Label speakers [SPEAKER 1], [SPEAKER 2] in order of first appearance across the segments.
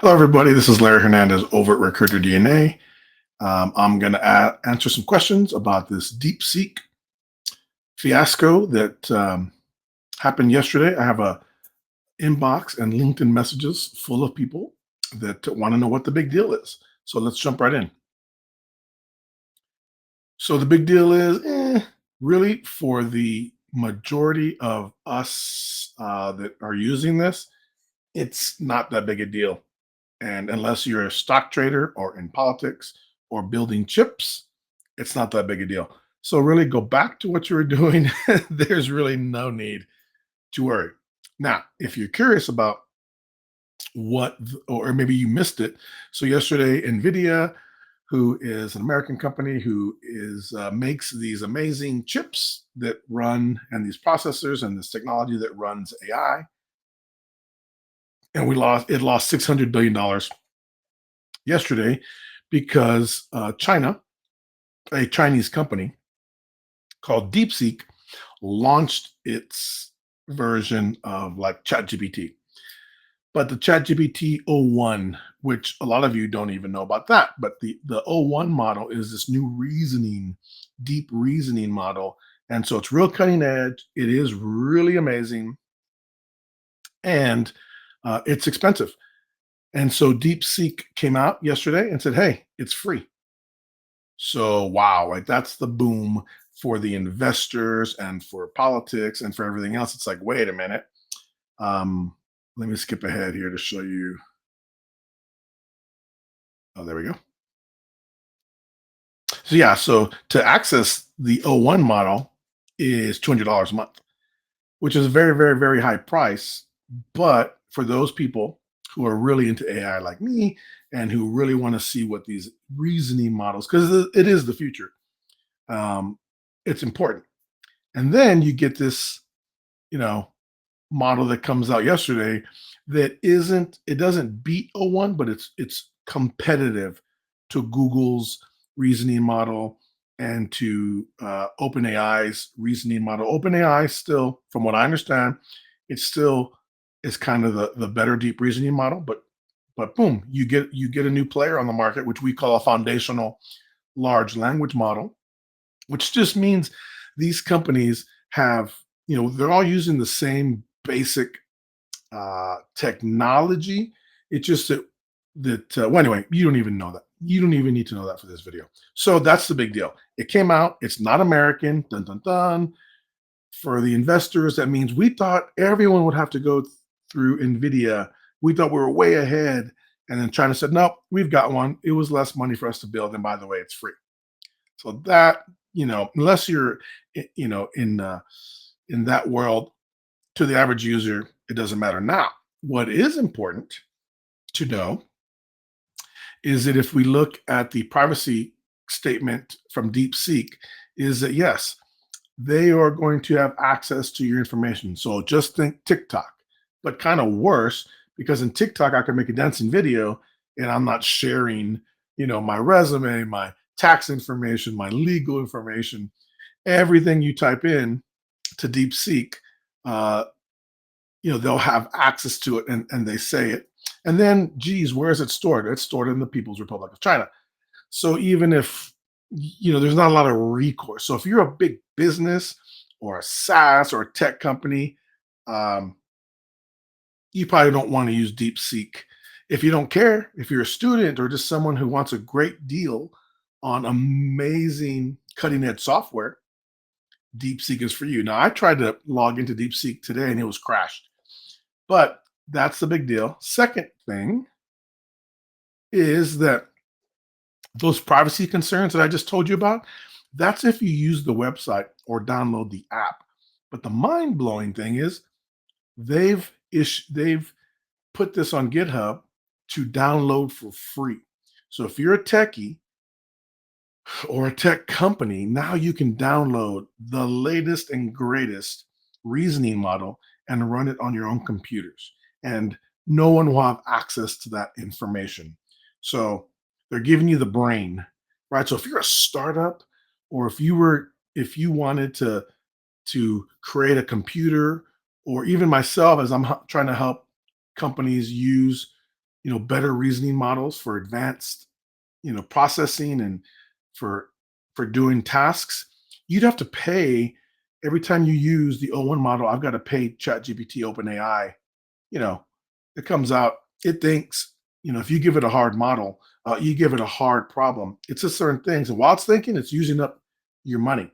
[SPEAKER 1] Hello, everybody. This is Larry Hernandez over at Recruiter DNA. I'm going to answer some questions about this DeepSeek fiasco that happened yesterday. I have a inbox and LinkedIn messages full of people that want to know what the big deal is. So let's jump right in. So the big deal is really for the majority of us that are using this, it's not that big a deal. And unless you're a stock trader or in politics or building chips, it's not that big a deal. So really go back to what you were doing. There's really no need to worry. Now, if you're curious about or maybe you missed it. So yesterday, NVIDIA, who is an American company who is makes these amazing chips that run and these processors and this technology that runs AI, and it lost $600 billion yesterday because China, a Chinese company called DeepSeek, launched its version of like ChatGPT. But the ChatGPT o1, which a lot of you don't even know about that, but the o1 model is this new deep reasoning model. And so it's real cutting edge. It is really amazing. And it's expensive. And so DeepSeek came out yesterday and said, hey, it's free. So wow, like that's the boom for the investors and for politics and for everything else. It's like, wait a minute. Um, Let me skip ahead here to show you. Oh, there we go. So yeah, so to access the O1 model is $200 a month, which is a very, very, very high price. But for those people who are really into AI like me and who really want to see what these reasoning models, because it is the future, um, it's important. And then you get this, you know, model that comes out yesterday that it doesn't beat o1, but it's competitive to Google's reasoning model and to OpenAI's reasoning model. OpenAI still, from what I understand, it still is kind of the better deep reasoning model, but boom, you get a new player on the market, which we call a foundational large language model, which just means these companies have, they're all using the same basic technology. It's just well, anyway, you don't even know that. You don't even need to know that for this video. So that's the big deal. It came out. It's not American. Dun dun dun. For the investors, that means we thought everyone would have to go through NVIDIA. We thought we were way ahead. And then China said, nope, we've got one. It was less money for us to build. And by the way, it's free. So that, unless you're, in that world, to the average user, it doesn't matter. Now, what is important to know is that if we look at the privacy statement from DeepSeek, is that yes, they are going to have access to your information. So just think TikTok, but kind of worse because in TikTok I can make a dancing video and I'm not sharing, my resume, my tax information, my legal information, everything you type in to DeepSeek. Uh, they'll have access to it and they say it. And then, geez, where is it stored? It's stored in the People's Republic of China. So even if, there's not a lot of recourse. So if you're a big business or a SaaS or a tech company, um, you probably don't want to use DeepSeek. If you don't care, if you're a student or just someone who wants a great deal on amazing cutting edge software, DeepSeek is for you. Now, I tried to log into DeepSeek today and it was crashed. But that's the big deal. Second thing is that those privacy concerns that I just told you about, that's if you use the website or download the app. But the mind-blowing thing is they've put this on GitHub to download for free. So if you're a techie or a tech company, now you can download the latest and greatest reasoning model and run it on your own computers. And no one will have access to that information. So they're giving you the brain, right? So if you're a startup or if you wanted to create a computer, or even myself as I'm trying to help companies use better reasoning models for advanced, processing and for doing tasks, you'd have to pay every time you use the O1 model. I've got to pay ChatGPT, OpenAI. You know, it comes out, it thinks, if you give it a hard model, you give it a hard problem, it's just certain things. And while it's thinking, it's using up your money.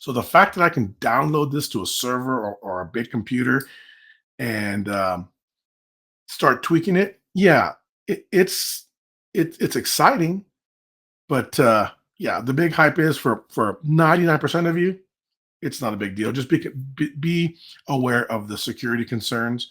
[SPEAKER 1] So the fact that I can download this to a server or a big computer and start tweaking it, yeah, it's exciting. But yeah, the big hype is for 99% of you, it's not a big deal. Just be aware of the security concerns